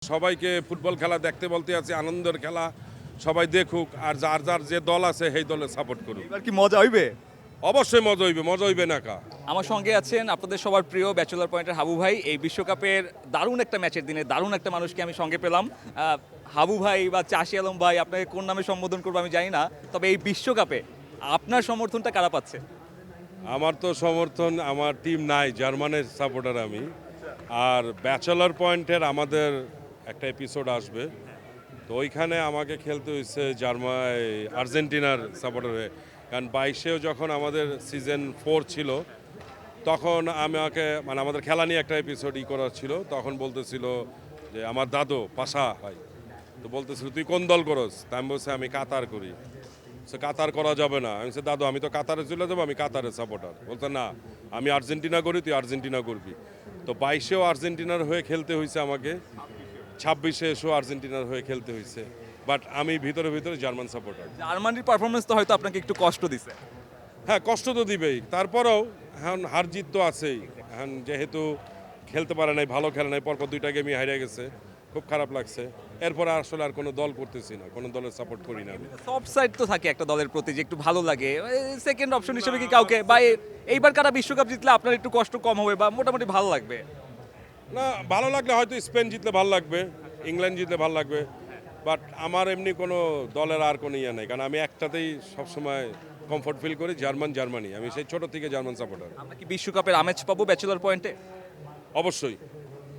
সবাইকে ফুটবল খেলা দেখতে বলতে আছে আনন্দের খেলা, সবাই দেখুক আর যার যার যে দল আছে সেই দলে সাপোর্ট করুক। এবার কি মজা হইবে? অবশ্যই মজা হইবে না কা। আমার সঙ্গে আছেন আপনাদের সবার প্রিয় ব্যাচেলর পয়েন্টের হাবু ভাই। এই বিশ্বকাপের দারুণ একটা ম্যাচের দিনে দারুণ একটা মানুষকে আমি সঙ্গে পেলাম। হাবু ভাই বা চাষি আলম ভাই, আপনাকে কোন নামে সম্বোধন করবো আমি জানি না, তবে এই বিশ্বকাপে আপনার সমর্থনটা কারা পাচ্ছে? আমার তো সমর্থন, আমার টিম নাই, জার্মানের সাপোর্টার আমি। আর ব্যাচেলর পয়েন্টের আমাদের একটা এপিসোড আসবে, তো ওইখানে আমাকে খেলতে হয়েছে আর্জেন্টিনার সাপোর্টার হয়ে। কারণ 22-এও যখন আমাদের সিজন 4 ছিল তখন আমাদের খেলা নিয়ে একটা এপিসোড করা ছিল, তখন বলতেছিল যে আমার দাদু পাশা হয়, তো বলতেছিল তুই কোন দল করস? তা আমি বলছি আমি কাতার করি। সে কাতার করা যাবে না। আমি বলছি দাদু আমি তো কাতারে চলে যাবো, আমি কাতারের সাপোর্টার। বলতে না আমি আর্জেন্টিনা করি, তুই আর্জেন্টিনা করবি। তো 22-এও আর্জেন্টিনার হয়ে খেলতে হয়েছে আমাকে, 26-এ এসেও আর্জেন্টিনার হয়ে খেলতে হয়েছে, বাট আমি ভিতরে জার্মান সাপোর্টার। জার্মানির পারফরমেন্স তো হয়তো আপনাকে একটু কষ্ট দিছে। হ্যাঁ, কষ্ট তো দিবেই, তারপরেও এখন হার জিত তো আছেই। এখন যেহেতু খেলতে পারে নাই, ভালো খেলে নাই, পরপর 2টা গেমই হারিয়ে গেছে, খুব খারাপ লাগছে। এরপর আসলে আর কোনো দল করতেছি না, কোনো দলের সাপোর্ট করি না আমি। সফট সাইড তো থাকে একটা দলের প্রতি যে একটু ভালো লাগে, সেকেন্ড অপশন হিসেবে কি কাউকে বা এইবার কারা বিশ্বকাপ জিতলে আপনার একটু কষ্ট কম হবে বা মোটামুটি ভালো লাগবে? না, ভালো লাগলে হয়তো স্পেন জিতলে ভালো লাগবে, ইংল্যান্ড জিতলে ভালো লাগবে, বাট আমার এমনি কোনো দলের আর কোনো ইয়ে নেই, কারণ আমি একটাতেই সবসময় কমফোর্ট ফিল করি, জার্মানি। আমি সেই ছোট থেকে জার্মান সাপোর্টার। আমরা কি বিশ্বকাপের আমেজ পাবো ব্যাচেলর পয়েন্টে? অবশ্যই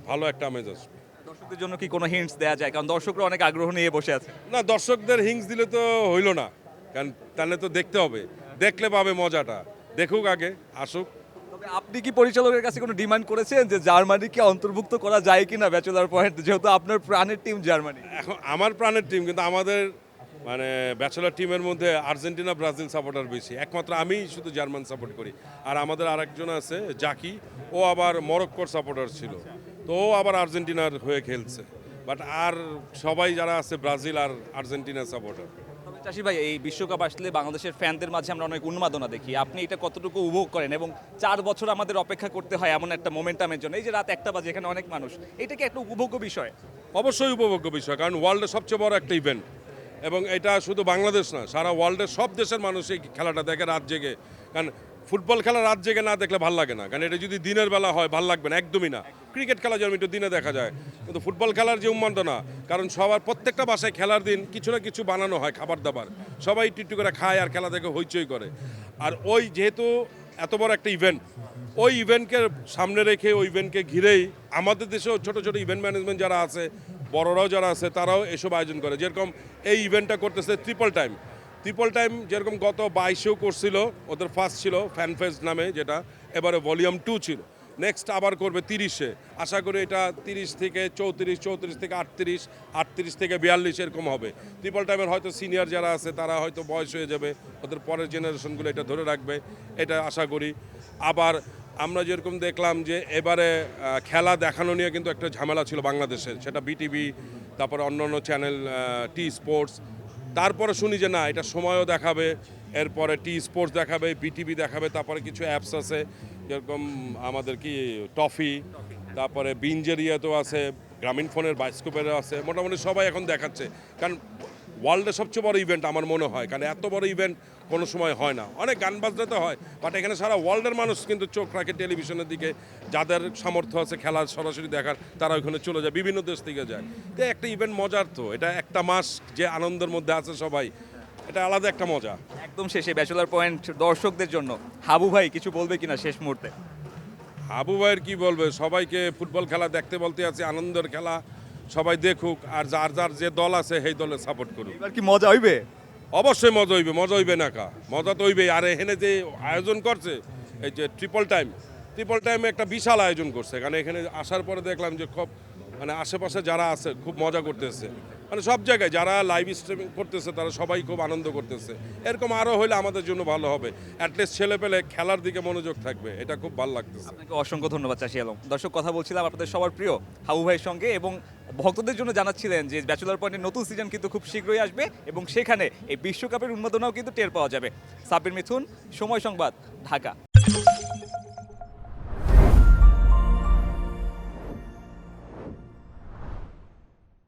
ভালো একটা আমেজ আসবে। দর্শকদের জন্য কি কোনো হিন্টস দেওয়া যায়, কারণ দর্শকরা অনেক আগ্রহ নিয়ে বসে আছে? না, দর্শকদের হিংস দিলে তো হইল না, কারণ তাহলে তো দেখতে হবে, দেখলে পাবে মজাটা। দেখুক আগে, আসুক। তবে আপনি কি পরিচালকের কাছে কোনো ডিমান্ড করেছেন যে জার্মানিকে অন্তর্ভুক্ত করা যায় কিনা ব্যাচেলর পয়েন্ট, যেহেতু আপনার প্রাণের টিম জার্মানি? এখন আমার প্রাণের টিম, কিন্তু আমাদের ব্যাচেলার টিমের মধ্যে আর্জেন্টিনা ব্রাজিল সাপোর্টার বেশি, একমাত্র আমি শুধু জার্মান সাপোর্ট করি। আর আমাদের আরেকজন আছে জাকি, ও আবার মরক্কোর সাপোর্টার ছিল, তো ও আবার আর্জেন্টিনার হয়ে খেলছে। বাট আর সবাই যারা আছে ব্রাজিল আর আর্জেন্টিনা সাপোর্টার। তবে চাষি ভাই, এই বিশ্বকাপ আসলে বাংলাদেশের ফ্যানদের মাঝে আমরা অনেক উন্মাদনা দেখি, আপনি এটা কতটুকু উপভোগ করেন? এবং 4 বছর আমাদের অপেক্ষা করতে হয় এমন একটা মোমেন্টামের জন্য, এই যে রাত 1টা বাজে এখানে অনেক মানুষ, এটা কি একটা উপভোগ্য বিষয়? অবশ্যই উপভোগ্য বিষয়, কারণ ওয়ার্ল্ডের সবচেয়ে বড় একটা ইভেন্ট, এবং এটা শুধু বাংলাদেশ না, সারা ওয়ার্ল্ডের সব দেশের মানুষ এই খেলাটা দেখে রাত জেগে। কারণ ফুটবল খেলা রাত জেগে না দেখলে ভাল লাগে না, কারণ এটা যদি দিনের বেলা হয় ভাল লাগবে না, একদমই না। ক্রিকেট খেলা যেমন একটু দিনে দেখা যায়, কিন্তু ফুটবল খেলার যে উন্মাদনা, কারণ সবার প্রত্যেকটা বাসায় খেলার দিন কিছু না কিছু বানানো হয়, খাবার দাবার, সবাই একটু করে খায় আর খেলা দেখে হইচই করে। আর ওই যেহেতু এত বড় একটা ইভেন্ট, ওই ইভেন্টকে সামনে রেখে, ওই ইভেন্টকে ঘিরেই আমাদের দেশেও ছোট ছোট ইভেন্ট ম্যানেজমেন্ট যারা আছে, বড়রাও যারা আছে, তারাও এসব আয়োজন করে। যেরকম এই ইভেন্টটা করতেছে ট্রিপল টাইম, যেরকম গত 22-এও করছিল, ওদের ফার্স্ট ছিল ফ্যান ফেস্ট নামে, যেটা এবারে ভলিউম 2 ছিল। নেক্সট আবার করবে 30-এ, আশা করি এটা 30 থেকে 34, 34 থেকে 38, 38 থেকে 42 এরকম হবে। ট্রিপল টাইমের হয়তো সিনিয়র যারা আছে তারা হয়তো বয়স হয়ে যাবে, ওদের পরের জেনারেশনগুলো এটা ধরে রাখবে, এটা আশা করি। আবার আমরা যেরকম দেখলাম যে এবারে খেলা দেখানো নিয়ে কিন্তু একটা ঝামেলা ছিল বাংলাদেশের, সেটা বিটিভি, তারপরে অন্যান্য চ্যানেল, টি স্পোর্টস। তারপরে শুনি যে না, এটা সময়ও দেখাবে, এরপরে টি স্পোর্টস দেখাবে, বিটিভি দেখাবে, তারপরে কিছু অ্যাপস আছে যেরকম আমাদের কি টফি, তারপরে বিঞ্জের ইয়েতেও আছে, গ্রামীণ ফোনের বায়োস্কোপেরও আছে, মোটামুটি সবাই এখন দেখাচ্ছে। কারণ ওয়ার্ল্ডের সবচেয়ে বড় ইভেন্ট আমার মনে হয়, কারণ এত বড় ইভেন্ট কোনো সময় হয় না। অনেক গান বাজনাতে হয়, বাট এখানে সারা ওয়ার্ল্ডের মানুষ কিন্তু চোখ রাখে টেলিভিশনের দিকে, যাদের সামর্থ্য আছে খেলা সরাসরি দেখার, তারা ওইখানে চলে যায়, বিভিন্ন দেশ থেকে যায়। তো একটা ইভেন্ট মজার, তো এটা একটা মাস যে আনন্দের মধ্যে আছে সবাই, এটা আলাদা একটা মজা। একদম শেষে ব্যাচেলর পয়েন্ট দর্শকদের জন্য হাবু ভাই কিছু বলবে কিনা শেষ মুহূর্তে? আবু ভাইয়ের কি বলবে, সবাইকে ফুটবল খেলা দেখতে বলতে আছে আনন্দের খেলা, সবাই দেখুক আর যার যার যে দল আছে সেই দলে সাপোর্ট করুক। এবার কি মজা হইবে? অবশ্যই মজা হইবে না কা, মজা তো হইবেই। আর এখানে যে আয়োজন করছে, এই যে ট্রিপল টাইম একটা বিশাল আয়োজন করছে, কারণ এখানে আসার পরে দেখলাম যে খুব আশেপাশে যারা আছে খুব মজা করতেছে, সব জায়গায় যারা লাইভ স্ট্রিমিং করতেছে তারা সবাই খুব আনন্দ করতেছে। এরকম আরও হলে আমাদের জন্য ভালো হবে, অ্যাটলিস্ট ছেলে পেলে খেলার দিকে মনোযোগ থাকবে, এটা খুব ভালো লাগতেছে। আপনাকে অসংখ্য ধন্যবাদ চাষি আলম। দর্শক, কথা বলছিলাম আপনাদের সবার প্রিয় হাবু ভাইয়ের সঙ্গে, এবং ভক্তদের জন্য জানাচ্ছিলেন যে ব্যাচেলর পয়েন্টের নতুন সিজন কিন্তু খুব শীঘ্রই আসবে, এবং সেখানে এই বিশ্বকাপের উন্মাদনাও কিন্তু টের পাওয়া যাবে। সাব্বির মিথুন, সময় সংবাদ, ঢাকা।